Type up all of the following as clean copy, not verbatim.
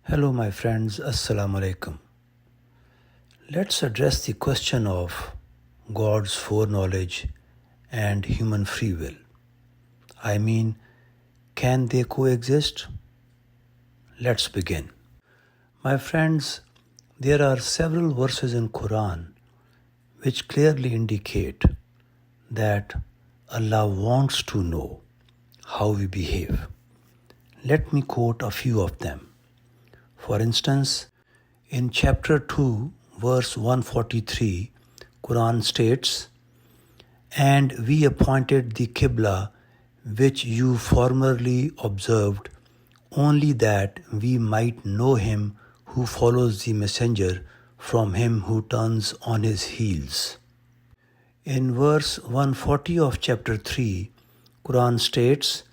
Hello, my friends. Assalamu alaikum. Let's address the question of God's foreknowledge and human free will. I mean, can they coexist? Let's begin. My friends, there are several verses in Quran which clearly indicate that Allah wants to know how we behave. Let me quote a few of them. For instance, in chapter 2, verse 143, Quran states, "And we appointed the Qibla which you formerly observed, only that we might know him who follows the messenger from him who turns on his heels." In verse 140 of chapter 3, Quran states,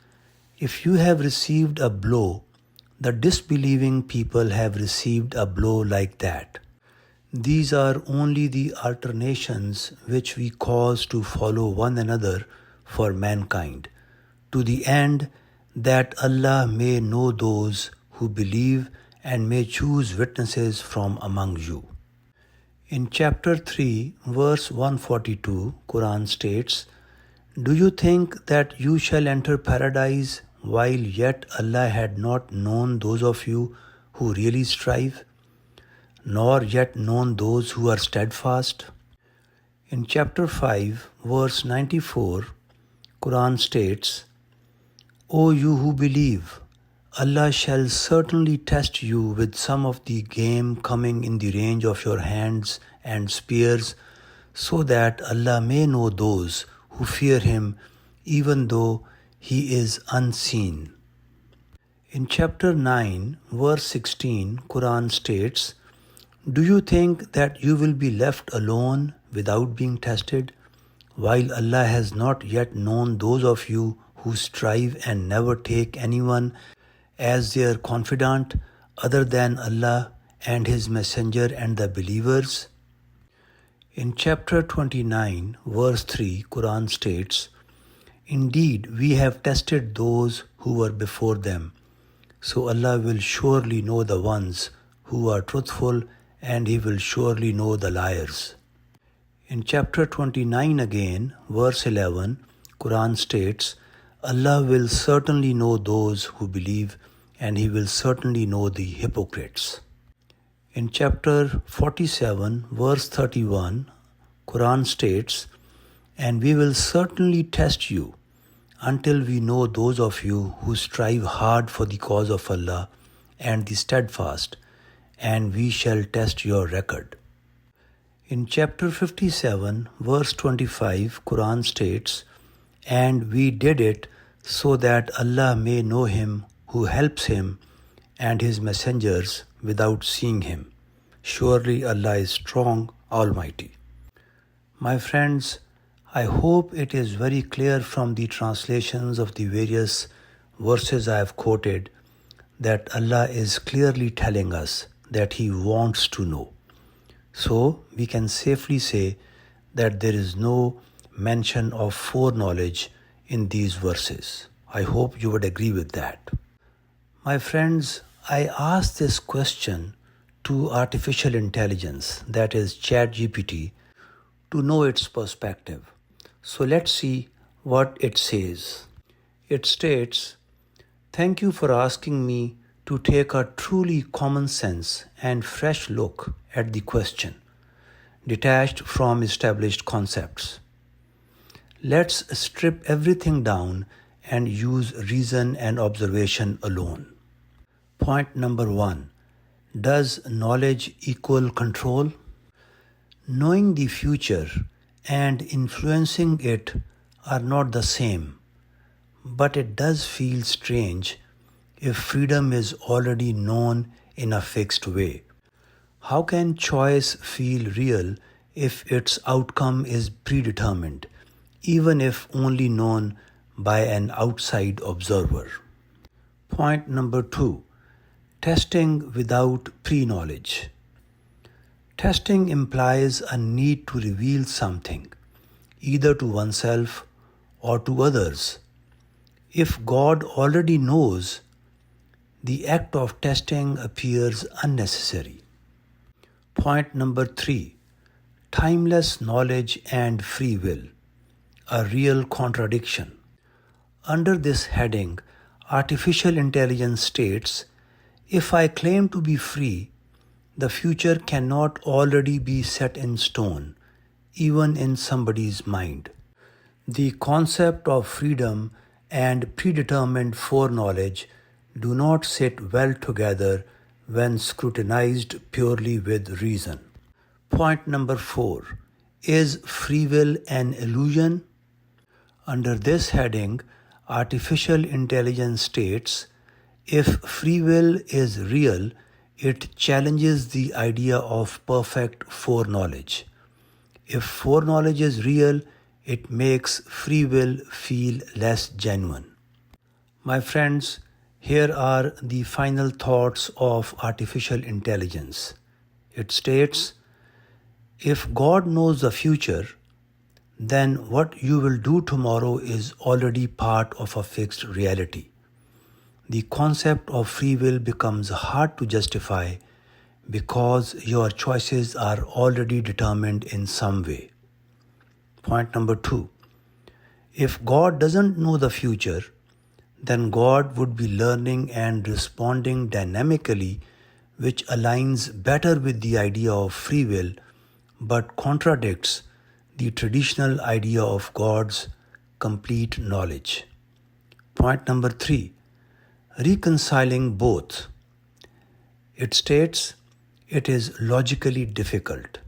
"If you have received a blow, the disbelieving people have received a blow like that. These are only the alternations which we cause to follow one another for mankind, to the end that Allah may know those who believe and may choose witnesses from among you." In chapter 3, verse 142, Quran states, "Do you think that you shall enter paradise while yet Allah had not known those of you who really strive, nor yet known those who are steadfast?" In chapter 5, verse 94, Quran states, "O you who believe, Allah shall certainly test you with some of the game coming in the range of your hands and spears, so that Allah may know those who fear Him, even though He is unseen." In chapter 9, verse 16, Quran states, "Do you think that you will be left alone without being tested, while Allah has not yet known those of you who strive and never take anyone as their confidant other than Allah and His Messenger and the believers?" In chapter 29, verse 3, Quran states, "Indeed, we have tested those who were before them, so Allah will surely know the ones who are truthful, and He will surely know the liars." In chapter 29 again, verse 11, Quran states, "Allah will certainly know those who believe, and He will certainly know the hypocrites." In chapter 47, verse 31, Quran states, "And we will certainly test you until we know those of you who strive hard for the cause of Allah and the steadfast, and we shall test your record." In chapter 57, verse 25, Quran states, "And we did it so that Allah may know him who helps him and his messengers without seeing him. Surely Allah is strong, almighty." My friends, I hope it is very clear from the translations of the various verses I have quoted that Allah is clearly telling us that He wants to know. So we can safely say that there is no mention of foreknowledge in these verses. I hope you would agree with that. My friends, I asked this question to artificial intelligence, that is ChatGPT, to know its perspective. So let's see what it says. It states, "Thank you for asking me to take a truly common sense and fresh look at the question, detached from established concepts. Let's strip everything down and use reason and observation alone." Point number 1. Does knowledge equal control? Knowing the future and influencing it are not the same, but it does feel strange if freedom is already known in a fixed way. How can choice feel real if its outcome is predetermined, even if only known by an outside observer? Point number 2. Testing without pre-knowledge. Testing implies a need to reveal something, either to oneself or to others. If God already knows, the act of testing appears unnecessary. Point number 3. Timeless knowledge and free will, a real contradiction. Under this heading, artificial intelligence states, if I claim to be free, the future cannot already be set in stone, even in somebody's mind. The concept of freedom and predetermined foreknowledge do not sit well together when scrutinized purely with reason. Point number 4. Is free will an illusion? Under this heading, artificial intelligence states, if free will is real, it challenges the idea of perfect foreknowledge. If foreknowledge is real, it makes free will feel less genuine. My friends, here are the final thoughts of artificial intelligence. It states, if God knows the future, then what you will do tomorrow is already part of a fixed reality. The concept of free will becomes hard to justify because your choices are already determined in some way. Point number 2. If God doesn't know the future, then God would be learning and responding dynamically, which aligns better with the idea of free will but contradicts the traditional idea of God's complete knowledge. Point number 3. Reconciling both. It states, it is logically difficult.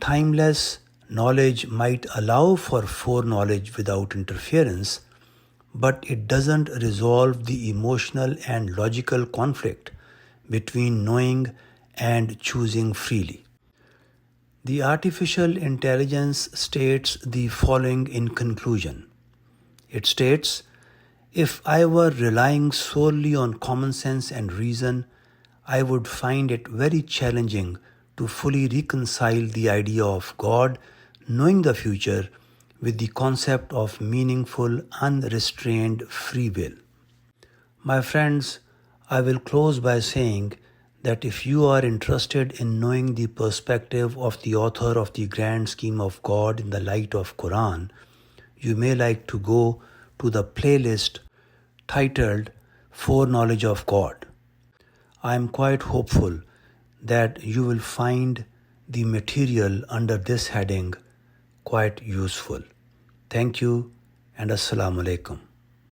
Timeless knowledge might allow for foreknowledge without interference, but it doesn't resolve the emotional and logical conflict between knowing and choosing freely. The artificial intelligence states the following in conclusion. It states, if I were relying solely on common sense and reason, I would find it very challenging to fully reconcile the idea of God knowing the future with the concept of meaningful, unrestrained free will. My friends, I will close by saying that if you are interested in knowing the perspective of the author of the grand scheme of God in the light of Quran, you may like to go to the playlist titled Foreknowledge of God. I am quite hopeful that you will find the material under this heading quite useful. Thank you and Assalamu alaikum.